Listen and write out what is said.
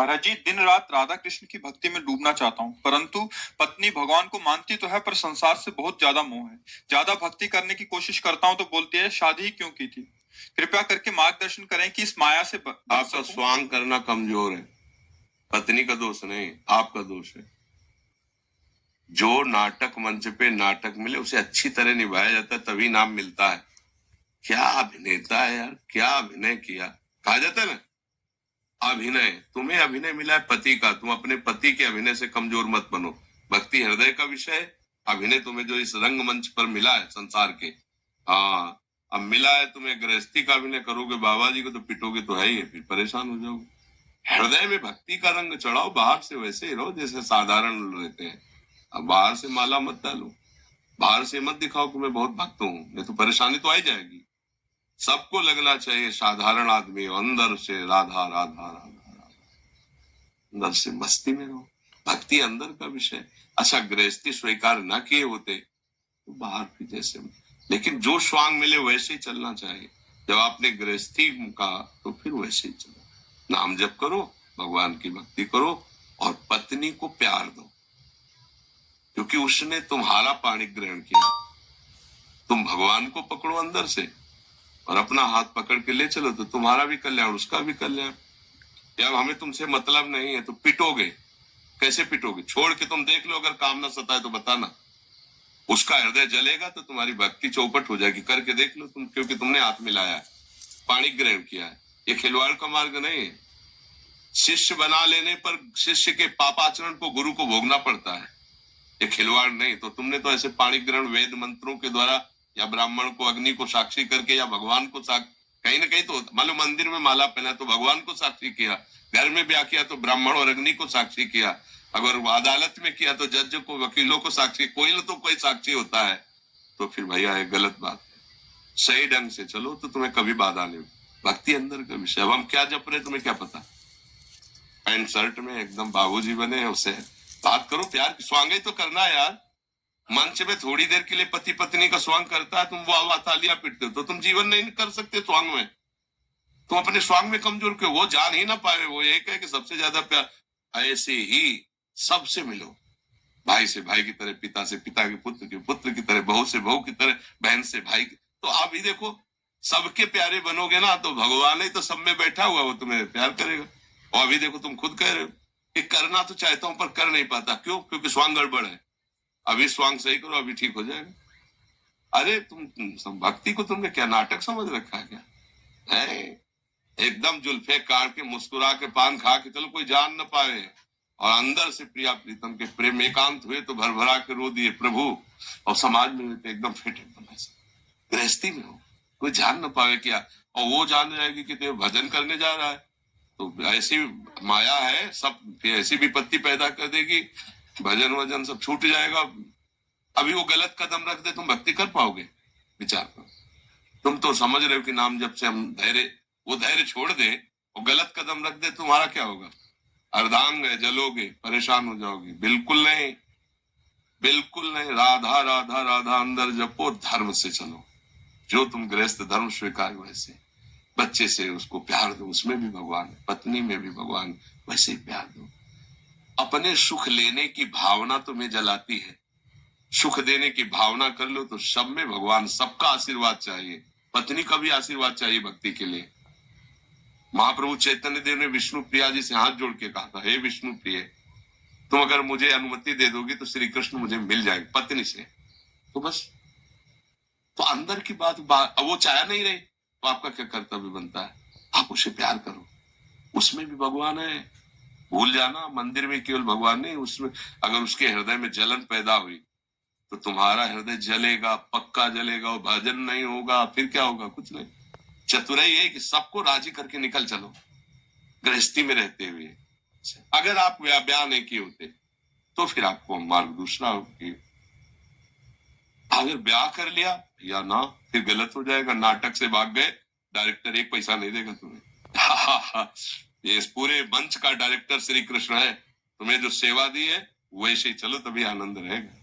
महाराज जी, दिन रात राधा कृष्ण की भक्ति में डूबना चाहता हूँ, परंतु पत्नी भगवान को मानती तो है पर संसार से बहुत ज्यादा मोह है। ज्यादा भक्ति करने की कोशिश करता हूँ तो बोलती है शादी ही क्यों की थी। कृपया करके मार्गदर्शन करें कि इस माया से बच आपका सकूं। स्वांग करना कमजोर है, पत्नी का दोष नहीं, आपका दोष है। जो नाटक मंच पे नाटक मिले उसे अच्छी तरह निभाया जाता है, तभी नाम मिलता है। क्या अभिनेता है यार, क्या अभिनय किया। कहा जाता है ना, अभिनय, तुम्हें अभिनय मिला है पति का, तुम अपने पति के अभिनय से कमजोर मत बनो। भक्ति हृदय का विषय है, अभिनय तुम्हें जो इस रंगमंच पर मिला है संसार के, हाँ, अब मिला है तुम्हें गृहस्थी का अभिनय, करोगे बाबा जी को तो पिटोगे तो है ही है, फिर परेशान हो जाओगे। हृदय में भक्ति का रंग चढ़ाओ, बाहर से वैसे ही रहो जैसे साधारण रहते हैं। अब बाहर से माला मत डालो, बाहर से मत दिखाओ कि मैं बहुत भक्त हूँ, नहीं तो परेशानी तो आ ही जाएगी। सबको लगना चाहिए साधारण आदमी, अंदर से राधा राधा राधा राधा, अंदर से मस्ती में रहो। भक्ति अंदर का विषय। अच्छा, गृहस्थी स्वीकार ना किए होते तो बाहर भी जैसे, लेकिन जो स्वांग मिले वैसे ही चलना चाहिए। जब आपने गृहस्थी का तो फिर वैसे ही चलो, नाम जप करो, भगवान की भक्ति करो और पत्नी को प्यार दो, क्योंकि उसने तुम्हारा पाणी ग्रहण किया। तुम भगवान को पकड़ो अंदर से और अपना हाथ पकड़ के ले चलो तो तुम्हारा भी कल्याण, उसका भी कल्याण। जब हमें तुमसे मतलब नहीं है तो पिटोगे, कैसे पिटोगे? छोड़ के तुम देख लो, अगर काम ना सताए तो बताना। उसका हृदय जलेगा तो तुम्हारी भक्ति चौपट हो जाएगी। करके देख लो तुम, क्योंकि तुमने हाथ मिलाया है, पाणी ग्रहण किया है। ये खिलवाड़ का मार्ग नहीं है। शिष्य बना लेने पर शिष्य के पापाचरण को गुरु को भोगना पड़ता है, ये खिलवाड़ नहीं। तो तुमने तो ऐसे पाणी ग्रहण वेद मंत्रों के द्वारा, या ब्राह्मण को अग्नि को साक्षी करके, या भगवान को कहीं ना कहीं तो मान लो मंदिर में माला पहना तो भगवान को साक्षी किया, घर में ब्याह किया तो ब्राह्मण और अग्नि को साक्षी किया, अगर अदालत में किया तो जज को, वकीलों को साक्षी, कोई तो कोई साक्षी होता है। तो फिर भैया ये गलत बात है। सही ढंग से चलो तो तुम्हें कभी बाधा नहीं। भक्ति अंदर का विषय। अब हम क्या जप रहे तुम्हें क्या पता। पैंट शर्ट में एकदम बाबूजी बने, उससे बात करो, प्यार की स्वांग ही तो करना है यार। मंच में थोड़ी देर के लिए पति पत्नी का स्वांग करता है, तुम वाह तालियां पीटते हो, तो तुम जीवन नहीं कर सकते स्वांग में। तुम अपने स्वांग में कमजोर क्यों? वो जान ही ना पाए, वो एक है कि सबसे ज्यादा प्यार। ऐसे ही सबसे मिलो, भाई से भाई की तरह, पिता से पिता के पुत्र की तरह, बहू से बहू की तरह, बहन से भाई की। तो आप ही देखो, सबके प्यारे बनोगे ना तो भगवान ही तो सब में बैठा हुआ, वो तुम्हें प्यार करेगा। और अभी देखो तुम खुद कह रहे हो कि करना तो चाहता हूं पर कर नहीं पाता, क्यों? क्योंकि स्वांग गड़बड़ है। अभी स्वांग सही करो, अभी ठीक हो जाएगा। अरे तुम भक्ति को तुमने क्या नाटक समझ रखा है क्या? है एकदम जुल्फे काट के मुस्कुरा के पान खा के चलो, कोई जान न पाए, और अंदर से प्रिया प्रीतम के प्रेम एकांत हुए तो भर भरा के रो दिए प्रभु, और समाज में तो एकदम फिट एकदम ऐसे। गृहस्थी में हो, कोई जान न पावे क्या, और वो जान जाएगी कि तेरे भजन करने जा रहा है, तो ऐसी माया है, सब ऐसी विपत्ति पैदा कर देगी, भजन वजन सब छूट जाएगा। अभी वो गलत कदम रख दे, तुम भक्ति कर पाओगे? विचार करो। तुम तो समझ रहे हो कि नाम जब से हम धैर्य, वो धैर्य छोड़ दे और गलत कदम रख दे, तुम्हारा क्या होगा? अर्धांग है, जलोगे, परेशान हो जाओगे। बिल्कुल नहीं, बिल्कुल नहीं। राधा राधा राधा अंदर जपो, धर्म से चलो। जो तुम गृहस्थ धर्म स्वीकार वैसे, बच्चे से उसको प्यार दो, उसमें भी भगवान है, पत्नी में भी भगवान, वैसे ही प्यार दो। अपने सुख लेने की भावना तुम्हें जलाती है, सुख देने की भावना कर लो तो सब में भगवान, सबका आशीर्वाद चाहिए। पत्नी का भी आशीर्वाद चाहिए भक्ति के लिए। महाप्रभु चैतन्य देव ने विष्णु प्रिया जी से हाथ जोड़ के कहा था, हे विष्णु प्रिय, तुम अगर मुझे अनुमति दे दोगी तो श्री कृष्ण मुझे मिल जाएंगे पत्नी से। तो बस, तो अंदर की बात वो चाह नहीं रही तो आपका क्या कर्तव्य बनता है? आप उसे प्यार करो, उसमें भी भगवान है। भूल जाना, मंदिर में केवल भगवान नहीं, उसमें अगर उसके हृदय में जलन पैदा हुई तो तुम्हारा हृदय जलेगा, पक्का जलेगा, और भजन नहीं होगा, फिर क्या होगा? कुछ नहीं। चतुराई है कि सबको राजी करके निकल चलो गृहस्थी में रहते हुए। अगर आप ब्याह नहीं किए होते तो फिर आपको मार्ग दूसरा हो कि अगर ब्याह कर लिया या ना, फिर गलत हो जाएगा। नाटक से भाग गए, डायरेक्टर एक पैसा नहीं देगा तुम्हें। ये इस पूरे मंच का डायरेक्टर श्री कृष्ण है, तुम्हें जो सेवा दी है वैसे ही चलो, तभी आनंद रहेगा।